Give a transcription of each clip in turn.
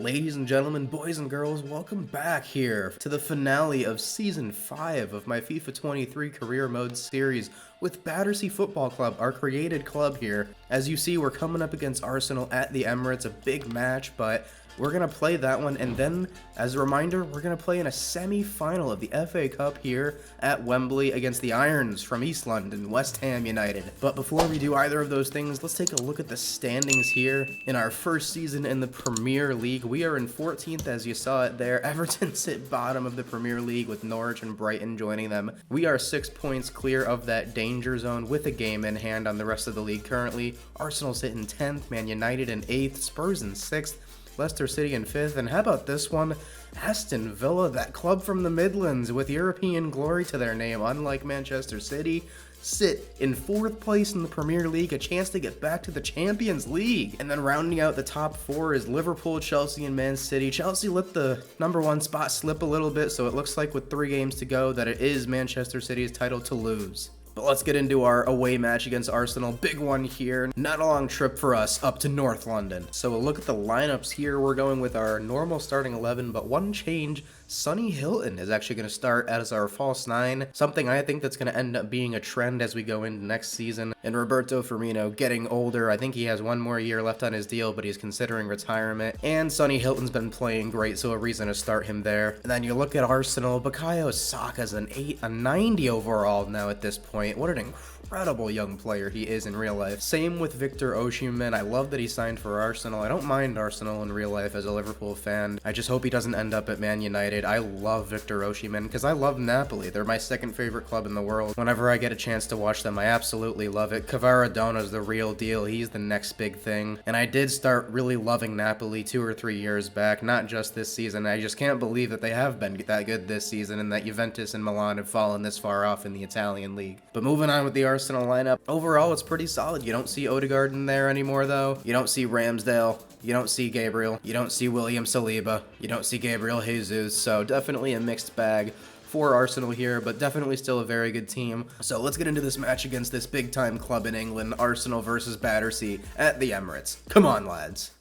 ladies and gentlemen, boys and girls, welcome back here to the finale of Season 5 of my FIFA 23 Career Mode series with Battersea Football Club, our created club here. As you see, we're coming up against Arsenal at the Emirates, a big match, but we're going to play that one, and then, as a reminder, we're going to play in a semi-final of the FA Cup here at Wembley against the Irons from East London, West Ham United. But before we do either of those things, let's take a look at the standings here in our first season in the Premier League. We are in 14th, as you saw it there. Everton sit bottom of the Premier League with Norwich and Brighton joining them. We are 6 points clear of that danger zone with a game in hand on the rest of the league currently. Arsenal sit in 10th, Man United in 8th, Spurs in 6th, Leicester City in 5th, and how about this one? Aston Villa, that club from the Midlands with European glory to their name, unlike Manchester City, sit in 4th place in the Premier League, a chance to get back to the Champions League. And then rounding out the top 4 is Liverpool, Chelsea, and Man City. Chelsea let the #1 spot slip a little bit, so it looks like with 3 games to go that it is Manchester City's title to lose. But let's get into our away match against Arsenal. Big one here. Not a long trip for us up to North London. So we'll look at the lineups here. We're going with our normal starting 11, but one change. Sonny Hilton is actually going to start as our false 9, something I think that's going to end up being a trend as we go into next season. And Roberto Firmino getting older. I think he has 1 more year left on his deal, but he's considering retirement. And Sonny Hilton's been playing great, so a reason to start him there. And then you look at Arsenal. Bukayo Saka's an 90 overall now at this point. What an incredible young player he is in real life. Same with Victor Osimhen. I love that he signed for Arsenal. I don't mind Arsenal in real life as a Liverpool fan. I just hope he doesn't end up at Man United. I love Victor Osimhen because I love Napoli. They're my 2nd favorite club in the world. Whenever I get a chance to watch them, I absolutely love it. Kvaradona's the real deal. He's the next big thing. And I did start really loving Napoli 2 or 3 years back, not just this season. I just can't believe that they have been that good this season and that Juventus and Milan have fallen this far off in the Italian league. But moving on with the Arsenal lineup, overall it's pretty solid. You don't see Odegaard in there anymore though. You don't see Ramsdale. You don't see Gabriel. You don't see William Saliba. You don't see Gabriel Jesus. So definitely a mixed bag for Arsenal here, but definitely still a very good team. So let's get into this match against this big time club in England, Arsenal versus Battersea at the Emirates. Come on, lads.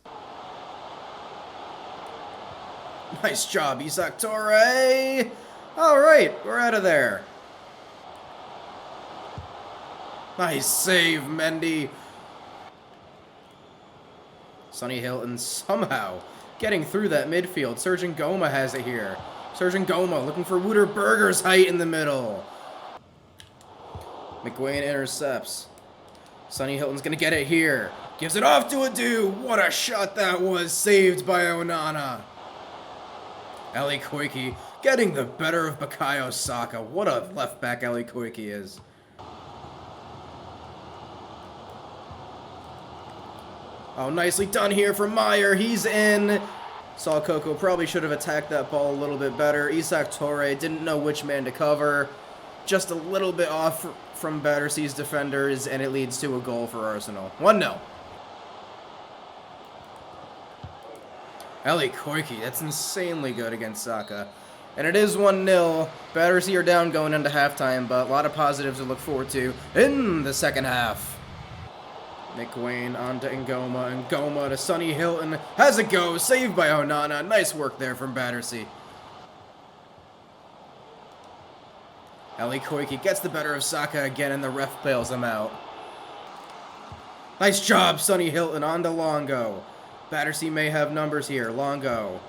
Nice job, Isak Torre. All right, we're out of there. Nice save, Mendy. Sonny Hilton somehow getting through that midfield. Sergin Goma has it here. Sergin Goma looking for Wouter Berger's height in the middle. McGuane intercepts. Sonny Hilton's going to get it here. Gives it off to Adu. What a shot that was. Saved by Onana. Ali Koike getting the better of Bukayo Saka. What a left back Ali Koike is. Oh, nicely done here from Meyer. He's in. Saul Coco probably should have attacked that ball a little bit better. Isak Torre didn't know which man to cover. Just a little bit off from Battersea's defenders, and it leads to a goal for Arsenal. 1-0. Ali Koike, that's insanely good against Saka. And it is 1-0. Battersea are down going into halftime, but a lot of positives to look forward to in the second half. McGuane on to Ngoma, and Ngoma to Sonny Hilton. Has a go, saved by Onana. Nice work there from Battersea. Ali Koike gets the better of Saka again, and the ref bails him out. Nice job, Sonny Hilton on to Longo. Battersea may have numbers here. Longo.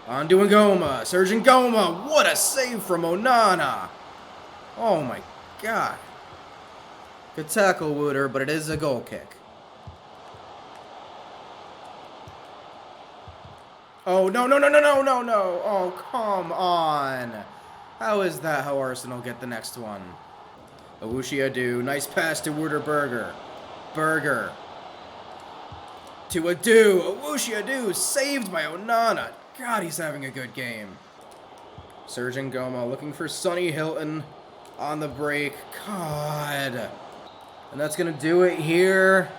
On to Ngoma. Sergin Ngoma. What a save from Onana. Oh my god. Good tackle, Wouter, but it is a goal kick. Oh, no. Oh, come on. How is that how Arsenal get the next one? Adu. Nice pass to Wouter Berger. Berger. To Adu. Adu saved by Onana. God, he's having a good game. Sergin Goma looking for Sonny Hilton on the break. God. And that's going to do it here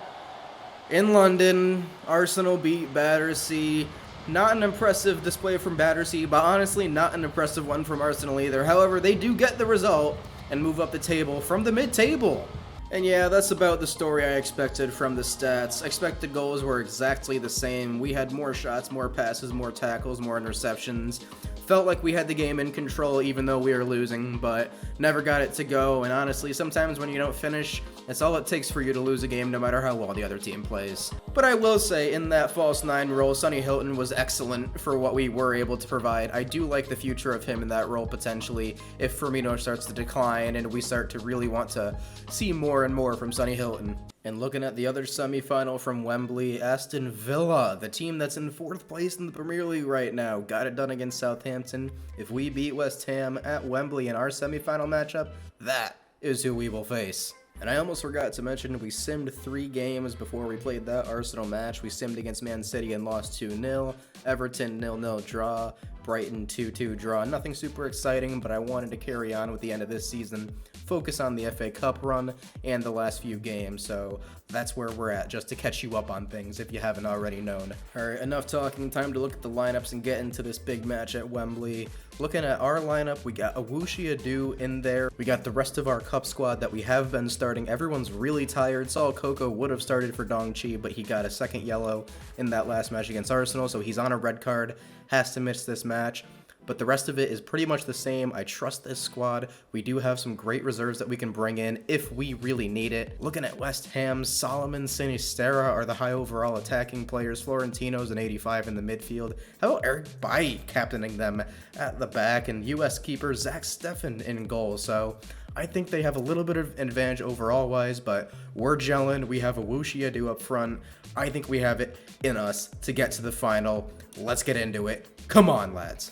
in London. Arsenal beat Battersea. Not an impressive display from Battersea, but honestly not an impressive one from Arsenal either. However, they do get the result and move up the table from the mid-table. And yeah, that's about the story I expected from the stats. Expected goals were exactly the same. We had more shots, more passes, more tackles, more interceptions. Felt like we had the game in control even though we were losing, but never got it to go. And honestly, sometimes when you don't finish, it's all it takes for you to lose a game no matter how well the other team plays. But I will say, in that false nine role, Sonny Hilton was excellent for what we were able to provide. I do like the future of him in that role potentially if Firmino starts to decline and we start to really want to see more and more from Sonny Hilton. And looking at the other semi-final from Wembley, Aston Villa, the team that's in 4th place in the Premier League right now, got it done against Southampton. If we beat West Ham at Wembley in our semi-final matchup, that is who we will face. And I almost forgot to mention, we simmed 3 games before we played that Arsenal match. We simmed against Man City and lost 2-0, Everton 0-0 draw, Brighton 2-2 draw. Nothing super exciting, but I wanted to carry on with the end of this season, focus on the FA Cup run and the last few games, so that's where we're at, just to catch you up on things if you haven't already known. Alright, enough talking, time to look at the lineups and get into this big match at Wembley. Looking at our lineup, we got Awushi in there. We got the rest of our cup squad that we have been starting. Everyone's really tired. Saul Coco would have started for Dong-chi, but he got a second yellow in that last match against Arsenal, so he's on a red card, has to miss this match. But the rest of it is pretty much the same. I trust this squad. We do have some great reserves that we can bring in if we really need it. Looking at West Ham, Solomon, Sinistera are the high overall attacking players. Florentino's an 85 in the midfield. How about Eric Bailly captaining them at the back? And US keeper Zach Steffen in goal. So I think they have a little bit of advantage overall-wise, but we're gelling. We have Awushi up front. I think we have it in us to get to the final. Let's get into it. Come on, lads.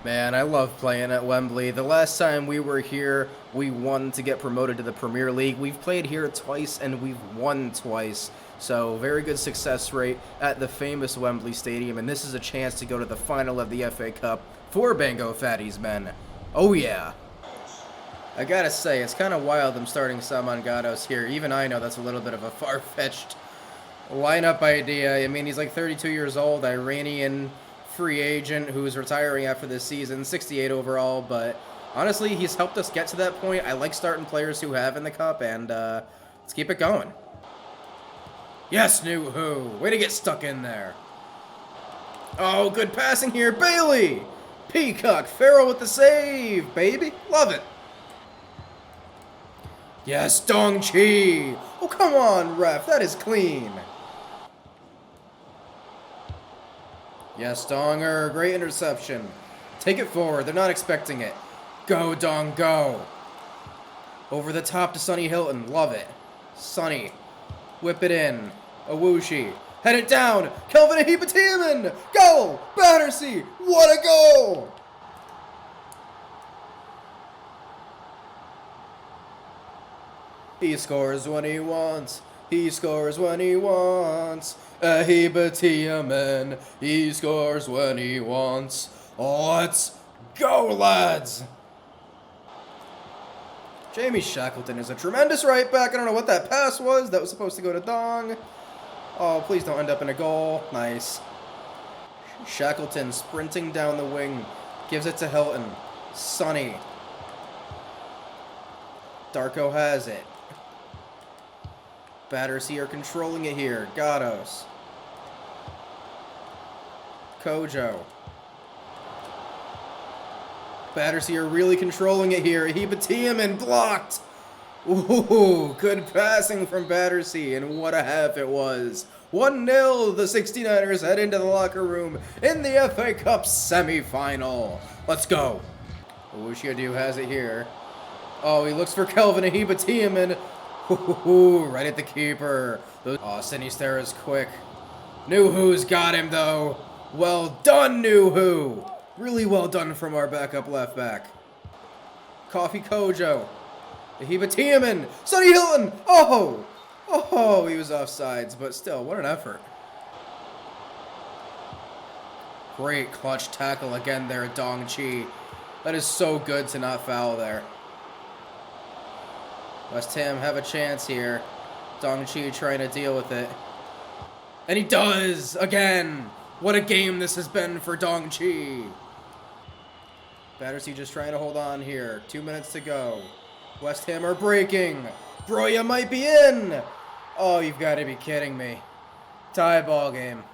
Man, I love playing at Wembley. The last time we were here, we won to get promoted to the Premier League. We've played here twice, and we've won twice. So, very good success rate at the famous Wembley Stadium, and this is a chance to go to the final of the FA Cup for Bango Fatty's men. Oh yeah. I gotta say, it's kind of wild I'm starting Saman Gatos here. Even I know that's a little bit of a far-fetched lineup idea. I mean, he's like 32 years old, Iranian free agent who's retiring after this season, 68 overall, but honestly, he's helped us get to that point. I like starting players who have in the cup, and let's keep it going. Yes, New Who. Way to get stuck in there. Oh, good passing here, Bailey. Peacock, Farrell with the save, baby. Love it. Yes, Dong-chi. Oh, come on, ref. That is clean. Yes, Donger. Great interception. Take it forward. They're not expecting it. Go, Dong, go. Over the top to Sonny Hilton. Love it. Sonny. Whip it in. Awushi. Head it down. Kelvin Ahibatiaman. Goal. Battersea. What a goal. He scores when he wants. He scores when he wants. Ahibatiaman. He scores when he wants. Let's go, lads. Jamie Shackleton is a tremendous right back. I don't know what that pass was. That was supposed to go to Dong. Oh, please don't end up in a goal. Nice. Shackleton sprinting down the wing. Gives it to Hilton. Sonny. Darko has it. Battersea are controlling it here. Gatos. Kojo. Battersea are really controlling it here. Ahibatiaman blocked. Ooh, good passing from Battersea, and what a half it was. 1-0, the 69ers head into the locker room in the FA Cup semi-final. Let's go. Awushi has it here. Oh, he looks for Kelvin Ahibatiaman. Ooh, right at the keeper. Oh, Sinistera is quick. New Who's got him, though. Well done, New Who. Really well done from our backup left back. Coffee Kojo. Ahibatiaman. Sonny Hilton. Oh! Oh, he was offsides, but still, what an effort. Great clutch tackle again there, Dong-chi. That is so good to not foul there. West Ham have a chance here. Dong-chi trying to deal with it. And he does! Again! What a game this has been for Dong-chi. Battersea just trying to hold on here. 2 minutes to go. West Ham are breaking. Broya might be in. Oh, you've got to be kidding me. Tie ball game.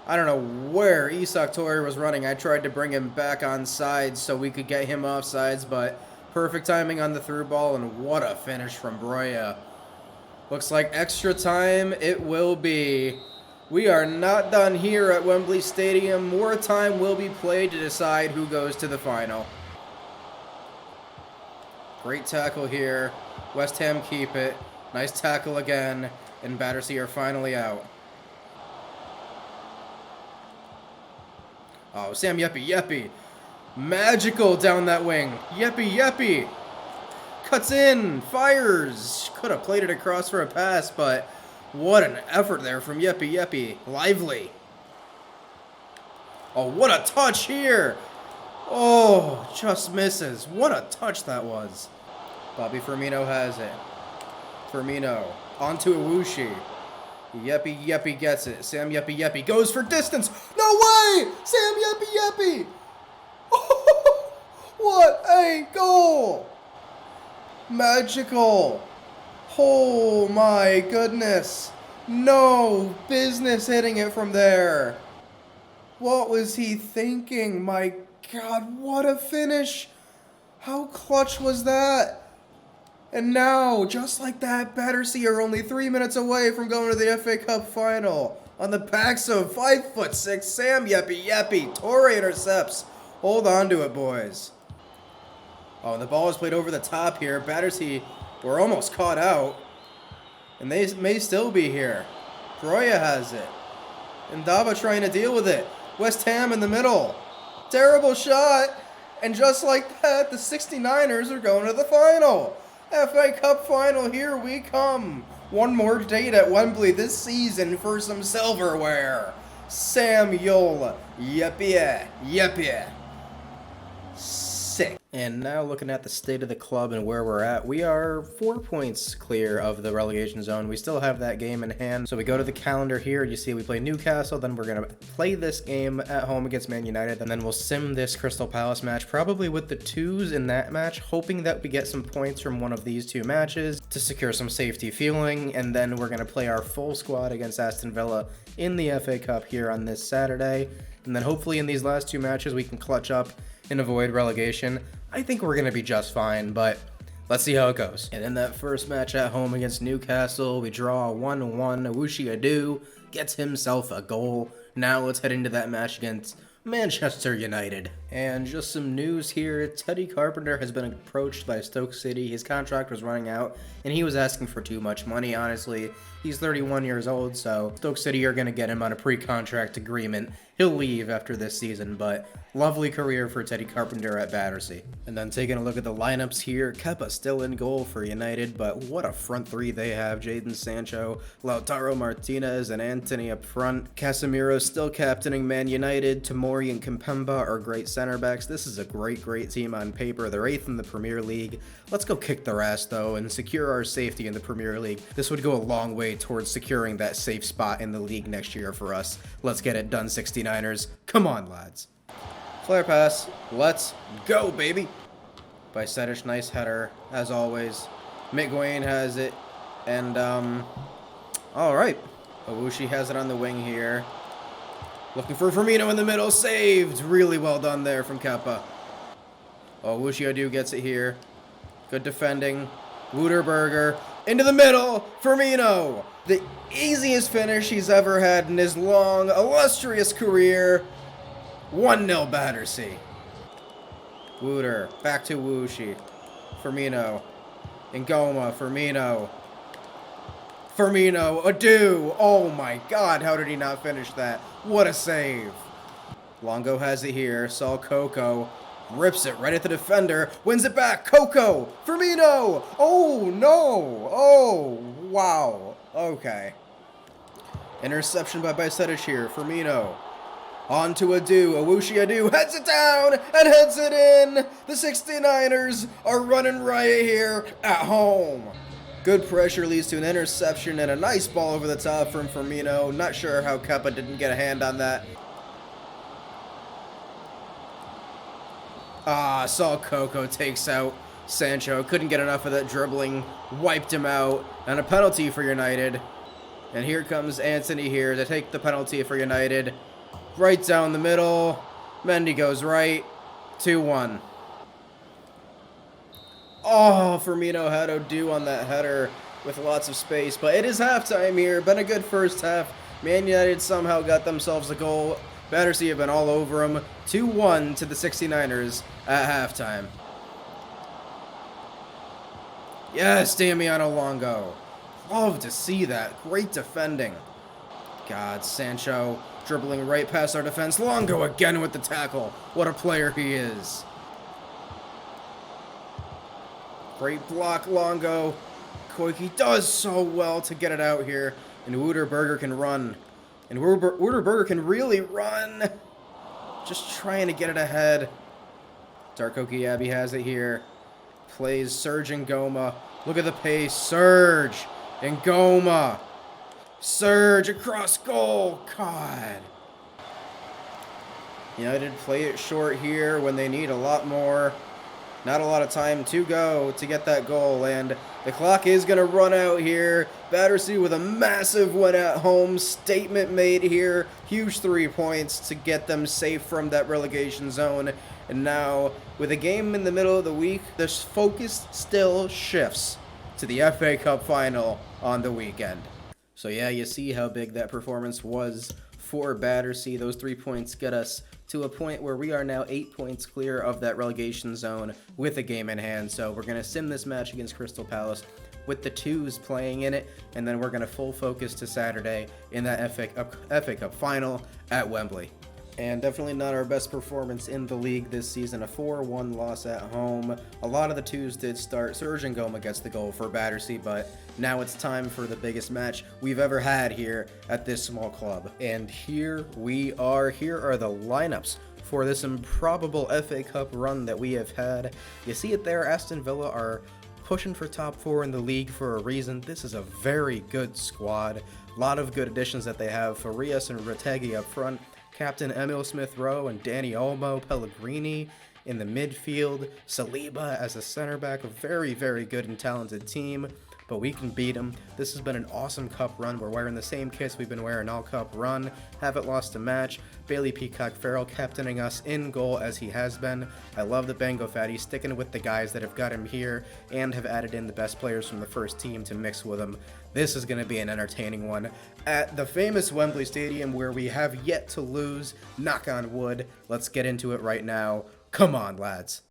I don't know where Isak Torre was running. I tried to bring him back on sides so we could get him off sides, but perfect timing on the through ball, and what a finish from Broya. Looks like extra time it will be. We are not done here at Wembley Stadium. More time will be played to decide who goes to the final. Great tackle here. West Ham keep it. Nice tackle again, and Battersea are finally out. Oh, Sam Yeppy. Magical down that wing. Yeppy. Cuts in, fires. Could have played it across for a pass, but what an effort there from Yeppy. Lively. Oh, what a touch here. Oh, just misses. What a touch that was. Bobby Firmino has it. Firmino onto Iwushi. Yeppy gets it. Sam Yeppy goes for distance. No way! Sam Yeppy! Oh, what a goal! Magical. Oh my goodness. No business hitting it from there. What was he thinking? My God, what a finish. How clutch was that? And now, just like that, Battersea are only 3 minutes away from going to the FA Cup final. On the backs of 5'6" Sam Yeppy. Torre intercepts. Hold on to it, boys. Oh, and the ball is played over the top here. Battersea were almost caught out. And they may still be here. Broya has it. And Dava trying to deal with it. West Ham in the middle. Terrible shot. And just like that, the 69ers are going to the final. FA Cup final, here we come. One more date at Wembley this season for some silverware. Samuel Yeppy. Sick. And now looking at the state of the club and where we're at, we are 4 points clear of the relegation zone. We still have that game in hand. So we go to the calendar here. You see we play Newcastle. Then we're going to play this game at home against Man United. And then we'll sim this Crystal Palace match, probably with the 2s in that match, hoping that we get some points from one of these 2 matches to secure some safety feeling. And then we're going to play our full squad against Aston Villa in the FA Cup here on this Saturday. And then hopefully in these last 2 matches we can clutch up and avoid relegation. I think we're going to be just fine, but let's see how it goes. And in that first match at home against Newcastle, we draw 1-1. Iwushi Adu gets himself a goal. Now let's head into that match against Manchester United. And just some news here. Teddy Carpenter has been approached by Stoke City. His contract was running out, and he was asking for too much money, honestly. He's 31 years old, so Stoke City are going to get him on a pre-contract agreement. He'll leave after this season, but lovely career for Teddy Carpenter at Battersea. And then taking a look at the lineups here, Kepa still in goal for United, but what a front 3 they have. Jadon Sancho, Lautaro Martinez, and Antony up front. Casemiro still captaining Man United. Tomori and Kimpemba are great center backs. This is a great team on paper. They're 8th in the Premier League. Let's go kick their ass, though, and secure our safety in the Premier League. This would go a long way towards securing that safe spot in the league next year for us. Let's get it done, 69ers. Come on, lads. Flare pass. Let's go, baby. By Sedic, nice header, as always. Miguel has it. And, alright. Iwushi has it on the wing here. Looking for Firmino in the middle. Saved. Really well done there from Kepa. Oh, Iwushi Adu gets it here. Good defending. Wouterberger. Into the middle. Firmino. The easiest finish he's ever had in his long, illustrious career. 1-0 Battersea. Wouter. Back to Iwushi. Firmino. Ngoma. Firmino. Adu. Oh my God. How did he not finish that? What a save. Longo has it here. Saul Coco. Rips it right at the defender. Wins it back. Coco. Firmino. Oh no. Oh wow. Okay. Interception by Sedic here. Firmino. On to Adu. Iwushi Adu heads it down and heads it in. The 69ers are running riot here at home. Good pressure leads to an interception and a nice ball over the top from Firmino. Not sure how Kepa didn't get a hand on that. Saul Coco takes out Sancho couldn't get enough of that dribbling, wiped him out, and a penalty for United. And here comes Anthony here to take the penalty for United. Right down the middle. Mendy goes right. 2-1. Oh, Firmino had Outtro on that header with lots of space. But it is halftime here. Been a good first half. Man United somehow got themselves a goal. Battersea have been all over them. 2-1 to the 69ers at halftime. Yes, Damiano Longo. Love to see that. Great defending. God, Sancho dribbling right past our defense. Longo again with the tackle. What a player he is. Great block, Longo. Koike does so well to get it out here. And Wouterberger can run. And Wouterberger can really run. Just trying to get it ahead. Darko Gyabi has it here. Plays Serge Ngoma. Look at the pace. Serge Ngoma. Serge across goal. God. United play it short here when they need a lot more. Not a lot of time to go to get that goal, and the clock is going to run out here. Battersea with a massive win at home. Statement made here. Huge 3 points to get them safe from that relegation zone. And now, with a game in the middle of the week, the focus still shifts to the FA Cup final on the weekend. So yeah, you see how big that performance was for Battersea. Those 3 points get us to a point where we are now 8 points clear of that relegation zone with a game in hand. So we're going to sim this match against Crystal Palace with the twos playing in it, and then we're going to full focus to Saturday in that FA Cup final at Wembley. And definitely not our best performance in the league this season. A 4-1 loss at home. A lot of the twos did start. Serge Ngoma gets the goal for Battersea, but now it's time for the biggest match we've ever had here at this small club. And here we are. Here are the lineups for this improbable FA Cup run that we have had. You see it there. Aston Villa are pushing for top 4 in the league for a reason. This is a very good squad. A lot of good additions that they have. Farias and Retegui up front. Captain Emil Smith-Rowe and Danny Olmo, Pellegrini in the midfield, Saliba as a center back, a very, very good and talented team, but we can beat them. This has been an awesome cup run. We're wearing the same kits we've been wearing all cup run, haven't lost a match. Bailey Peacock-Farrell captaining us in goal as he has been. I love the Bango Fatty sticking with the guys that have got him here and have added in the best players from the first team to mix with him. This is going to be an entertaining one at the famous Wembley Stadium where we have yet to lose. Knock on wood. Let's get into it right now. Come on, lads.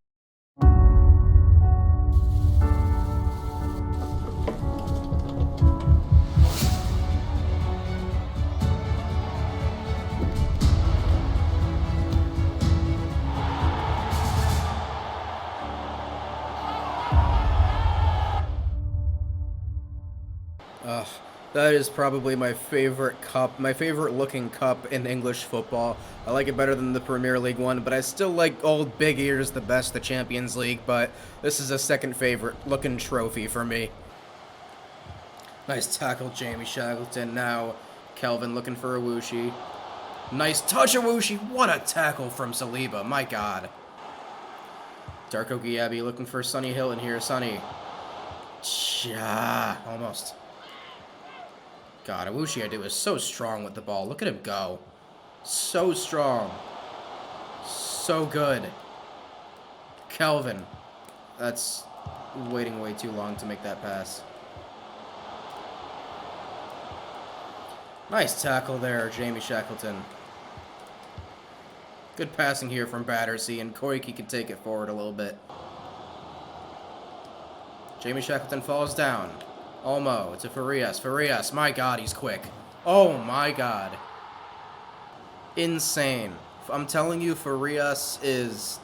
That is probably my favorite cup, my favorite looking cup in English football. I like it better than the Premier League one, but I still like old Big Ears the best, the Champions League, but this is a second favorite looking trophy for me. Nice tackle, Jamie Shackleton. Now, Kelvin looking for Awushi. Nice touch, Awushi. What a tackle from Saliba, my God. Darko Gyabi looking for Sonny Hilton here. Sonny. Almost. God, Awushi is so strong with the ball. Look at him go. So strong. So good. Kelvin. That's waiting way too long to make that pass. Nice tackle there, Jamie Shackleton. Good passing here from Battersea, and Koike can take it forward a little bit. Jamie Shackleton falls down. Olmo to Farias. Farias, my God, he's quick. Oh my God. Insane. I'm telling you, Farias is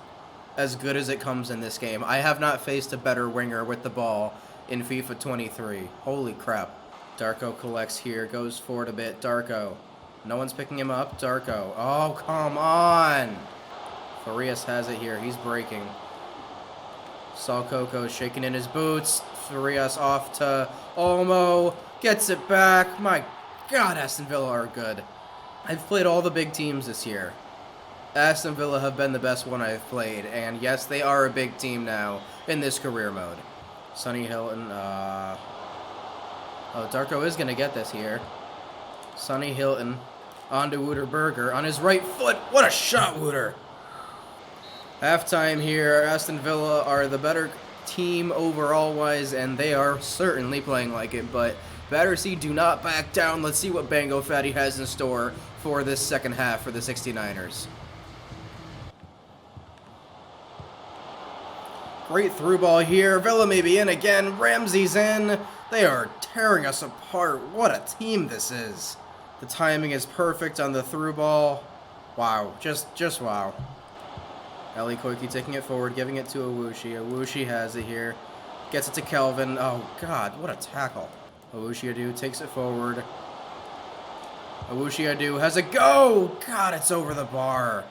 as good as it comes in this game. I have not faced a better winger with the ball in FIFA 23. Holy crap. Darko collects here, goes forward a bit. Darko. No one's picking him up. Darko. Oh, come on. Farias has it here. He's breaking. Saul Coco shaking in his boots. Farias off to Olmo. Gets it back. My God, Aston Villa are good. I've played all the big teams this year. Aston Villa have been the best one I've played, and yes, they are a big team now in this career mode. Sonny Hilton, oh, Darko is going to get this here. Sonny Hilton onto Wouter on his right foot. What a shot, Wouter! Halftime here, Aston Villa are the better team overall-wise, and they are certainly playing like it, but Battersea do not back down. Let's see what Bango Fatty has in store for this second half for the 69ers. Great through ball here. Villa may be in again. Ramsey's in. They are tearing us apart. What a team this is. The timing is perfect on the through ball. Wow. Just wow. Ali Koiki taking it forward, giving it to Owushi. Owushi has it here. Gets it to Kelvin. Oh, God. What a tackle. Owushi Adu takes it forward. Owushi Adu has a go. God, it's over the bar.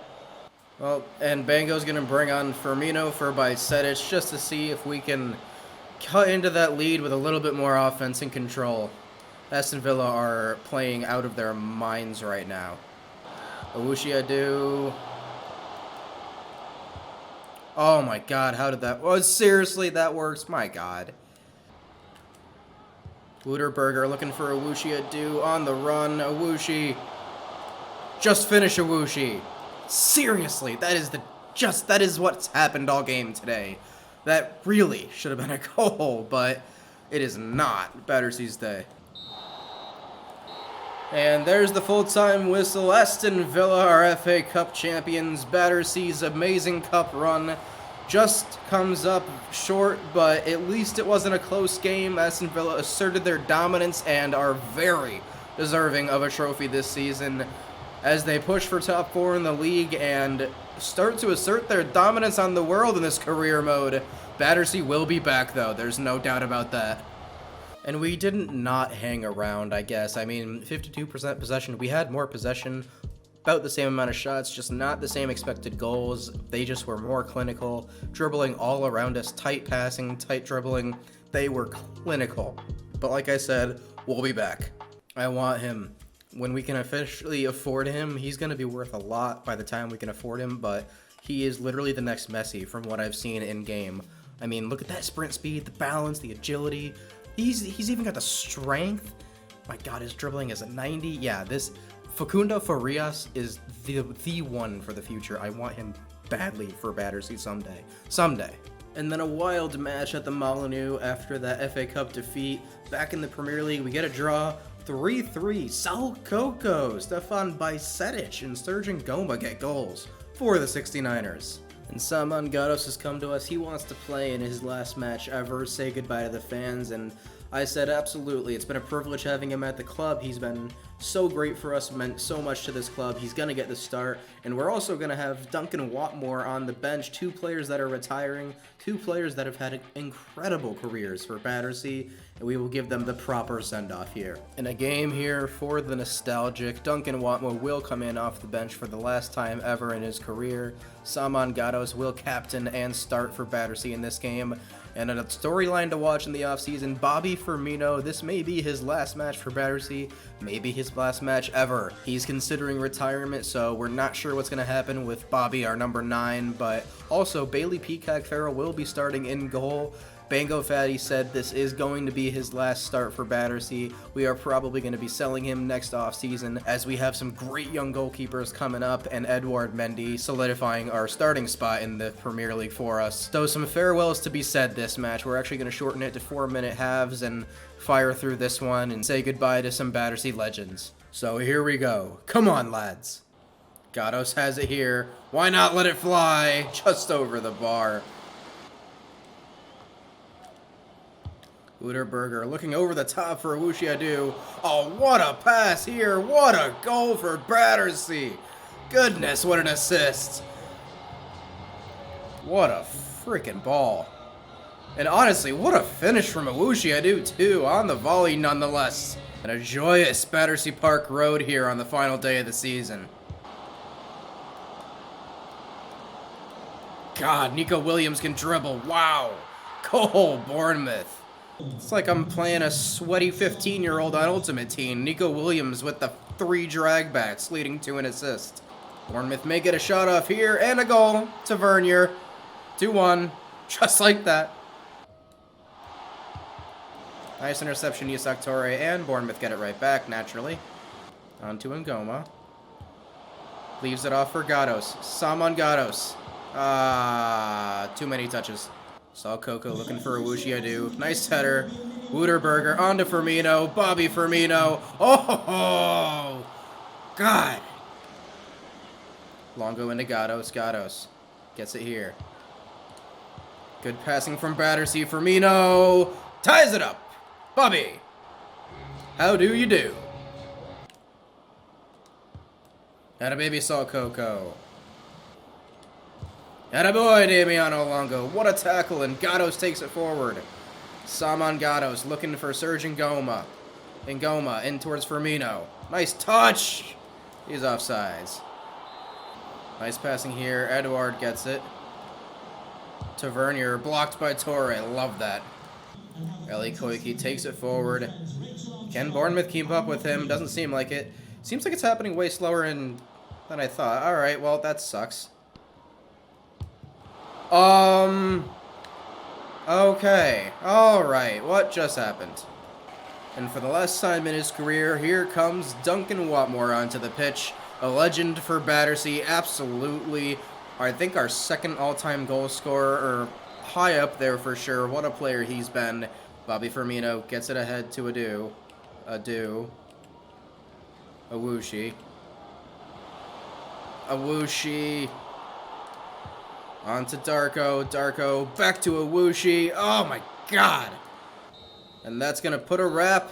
Well, and Bango's going to bring on Firmino for Bajcetic just to see if we can cut into that lead with a little bit more offense and control. Aston Villa are playing out of their minds right now. Owushi Adu. Oh my God, how did that... Oh, seriously, that works? My God. Wouter looking for Owushi Adu on the run. Owushi. Just finish Owushi. Seriously, that is what's happened all game today. That really should have been a goal, but it is not. Battersea's day. And there's the full-time whistle. Aston Villa are FA Cup champions. Battersea's amazing cup run just comes up short, but at least it wasn't a close game. Aston Villa asserted their dominance and are very deserving of a trophy this season as they push for top 4 in the league and start to assert their dominance on the world in this career mode. Battersea will be back, though. There's no doubt about that. And we didn't not hang around, I guess. I mean, 52% possession. We had more possession, about the same amount of shots, just not the same expected goals. They just were more clinical, dribbling all around us, tight passing, tight dribbling. They were clinical. But like I said, we'll be back. I want him. When we can officially afford him, he's going to be worth a lot by the time we can afford him, but he is literally the next Messi from what I've seen in-game. I mean, look at that sprint speed, the balance, the agility. He's even got the strength. My God, his dribbling is at 90. Yeah, this Facundo Farias is the one for the future. I want him badly for Battersea someday. And then a wild match at the Molineux after that FA Cup defeat. Back in the Premier League, we get a draw. 3-3, Sal Coco, Stefan Bajcetic, and Sturgeon Goma get goals for the 69ers. And Saman Gatos has come to us. He wants to play in his last match ever, say goodbye to the fans, and I said absolutely. It's been a privilege having him at the club. He's been so great for us, meant so much to this club. He's going to get the start, and we're also going to have Duncan Watmore on the bench, 2 players that are retiring, 2 players that have had incredible careers for Battersea, and we will give them the proper send-off here. In a game here for the nostalgic, Duncan Watmore will come in off the bench for the last time ever in his career. Saman Gatos will captain and start for Battersea in this game. And a storyline to watch in the offseason, Bobby Firmino. This may be his last match for Battersea, maybe his last match ever. He's considering retirement, so we're not sure what's going to happen with Bobby, our number 9, but also Bailey Peacock-Farrell will be starting in goal. Bango Fatty said this is going to be his last start for Battersea. We are probably going to be selling him next offseason as we have some great young goalkeepers coming up and Edouard Mendy solidifying our starting spot in the Premier League for us. Though some farewells to be said this match. We're actually going to shorten it to 4-minute halves and fire through this one and say goodbye to some Battersea legends. So here we go. Come on, lads. Gatos has it here. Why not let it fly? Just over the bar. Wouter looking over the top for Owushi Adu. Oh, what a pass here. What a goal for Battersea. Goodness, what an assist. What a freaking ball. And honestly, what a finish from Owushi Adu, too, on the volley nonetheless. And a joyous Battersea Park Road here on the final day of the season. God, Nico Williams can dribble. Wow. Goal, Bournemouth. It's like I'm playing a sweaty 15-year-old on Ultimate Team. Nico Williams with the 3 dragbacks leading to an assist. Bournemouth may get a shot off here, and a goal to Vernier. 2-1, just like that. Nice interception, Isak Torre, and Bournemouth get it right back, naturally. On to Ngoma. Leaves it off for Gatos. Saman Gatos. Too many touches. Saw Coco looking for a Wushiadu. Nice header. Wouterberger on to Firmino. Bobby Firmino. Oh, God. Longo into Gatos. Gatos gets it here. Good passing from Battersea. Firmino ties it up. Bobby, how do you do? Atta baby saw Coco. Atta boy Damiano Longo. What a tackle, and Gatos takes it forward. Saman Gatos looking for Serge Ngoma. Ngoma in towards Firmino. Nice touch. He's offsides. Nice passing here. Edouard gets it. To Vernier. Blocked by Torre. Love that. Eli Koiki takes it forward. Can Bournemouth keep up with him? Doesn't seem like it. Seems like it's happening way slower than I thought. Alright, well, that sucks. Okay. Alright, what just happened? And for the last time in his career, here comes Duncan Watmore onto the pitch. A legend for Battersea, absolutely. I think our second all-time goal scorer, or high up there for sure. What a player he's been. Bobby Firmino gets it ahead to Awushi. On to Darko. Darko back to Awushi. Oh my God. And that's going to put a wrap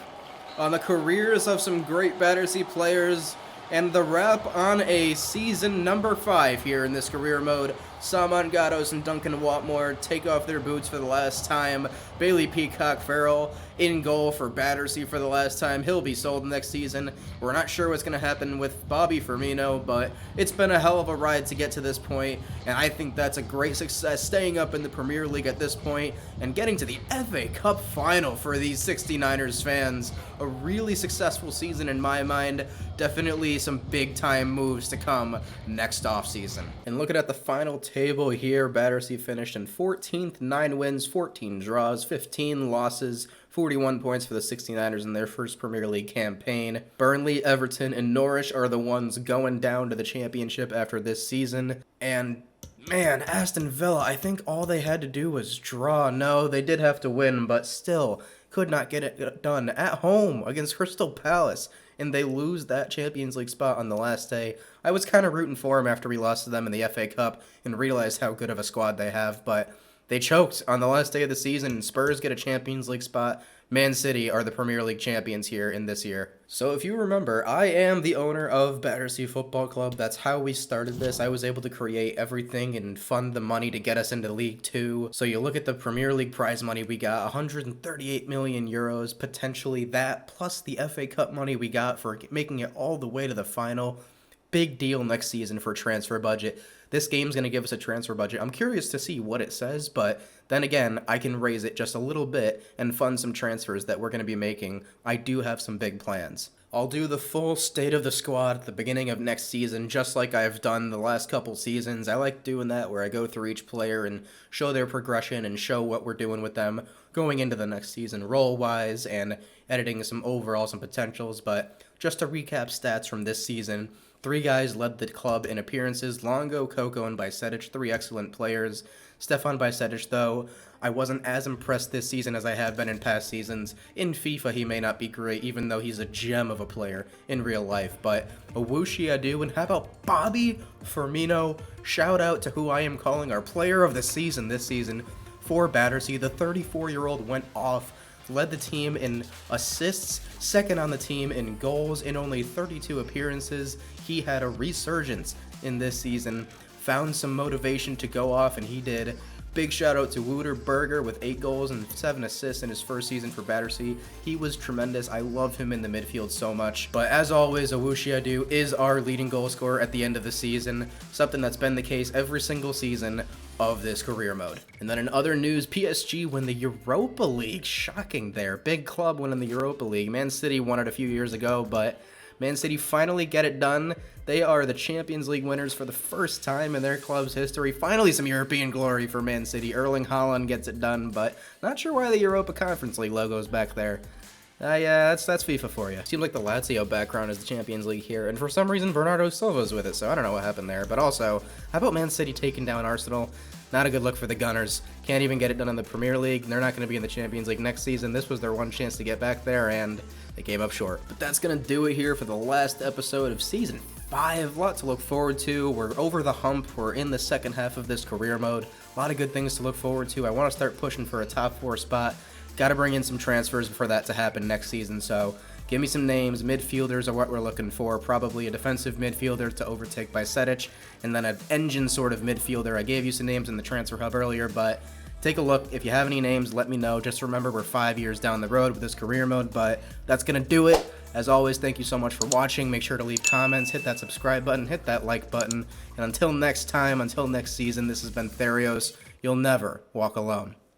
on the careers of some great Battersea players. And the wrap on a season number 5 here in this career mode. Saman Gatos and Duncan Watmore take off their boots for the last time. Bailey Peacock Farrell in goal for Battersea for the last time. He'll be sold next season. We're not sure what's going to happen with Bobby Firmino, but it's been a hell of a ride to get to this point, and I think that's a great success, staying up in the Premier League at this point and getting to the FA Cup final for these 69ers fans. A really successful season in my mind. Definitely some big-time moves to come next offseason. And looking at the final table here, Battersea finished in 14th, 9 wins, 14 draws, 15 losses, 41 points for the 69ers in their first Premier League campaign. Burnley, Everton, and Norwich are the ones going down to the championship after this season. And man, Aston Villa, I think all they had to do was draw. No, they did have to win, but still could not get it done at home against Crystal Palace. And they lose that Champions League spot on the last day. I was kind of rooting for them after we lost to them in the FA Cup and realized how good of a squad they have, but they choked on the last day of the season. Spurs get a Champions League spot. Man City are the Premier League champions here in this year. So if you remember, I am the owner of Battersea Football Club. That's how we started this. I was able to create everything and fund the money to get us into League 2. So you look at the Premier League prize money, we got 138 million euros, potentially that, plus the FA Cup money we got for making it all the way to the final. Big deal next season for transfer budget. This game's going to give us a transfer budget. I'm curious to see what it says, but then again, I can raise it just a little bit and fund some transfers that we're going to be making. I do have some big plans. I'll do the full state of the squad at the beginning of next season, just like I've done the last couple seasons. I like doing that, where I go through each player and show their progression and show what we're doing with them going into the next season role-wise, and editing some potentials. But just to recap stats from this season, 3 guys led the club in appearances: Longo, Coco, and Bajcetic, 3 excellent players. Stefan Bajcetic, though, I wasn't as impressed this season as I have been in past seasons. In FIFA, he may not be great, even though he's a gem of a player in real life. But Awushi, and how about Bobby Firmino? Shout out to who I am calling our player of the season this season for Battersea. The 34-year-old went off, led the team in assists, second on the team in goals in only 32 appearances. He had a resurgence in this season, found some motivation to go off, and he did. Big shout out to Wouterberger with 8 goals and 7 assists in his first season for Battersea. He was tremendous. I love him in the midfield so much. But as always, Awushi is our leading goal scorer at the end of the season, something that's been the case every single season of this career mode. And then in other news, PSG win the Europa League. Shocking there. Big club winning the Europa League. Man City won it a few years ago, but Man City finally get it done. They are the Champions League winners for the first time in their club's history. Finally some European glory for Man City. Erling Haaland gets it done, but not sure why the Europa Conference League logo's back there. Yeah, that's FIFA for you. Seems like the Lazio background is the Champions League here, and for some reason Bernardo Silva's with it, so I don't know what happened there. But also, how about Man City taking down Arsenal? Not a good look for the Gunners. Can't even get it done in the Premier League. They're not going to be in the Champions League next season. This was their one chance to get back there, and they came up short. But that's going to do it here for the last episode of Season 5. A lot to look forward to. We're over the hump. We're in the second half of this career mode. A lot of good things to look forward to. I want to start pushing for a top 4 spot. Got to bring in some transfers for that to happen next season, so give me some names. Midfielders are what we're looking for. Probably a defensive midfielder to overtake Bajcetic, and then an engine sort of midfielder. I gave you some names in the transfer hub earlier, but take a look. If you have any names, let me know. Just remember, we're 5 years down the road with this career mode, but that's going to do it. As always, thank you so much for watching. Make sure to leave comments, hit that subscribe button, hit that like button, and until next time, until next season, this has been Therios. You'll never walk alone.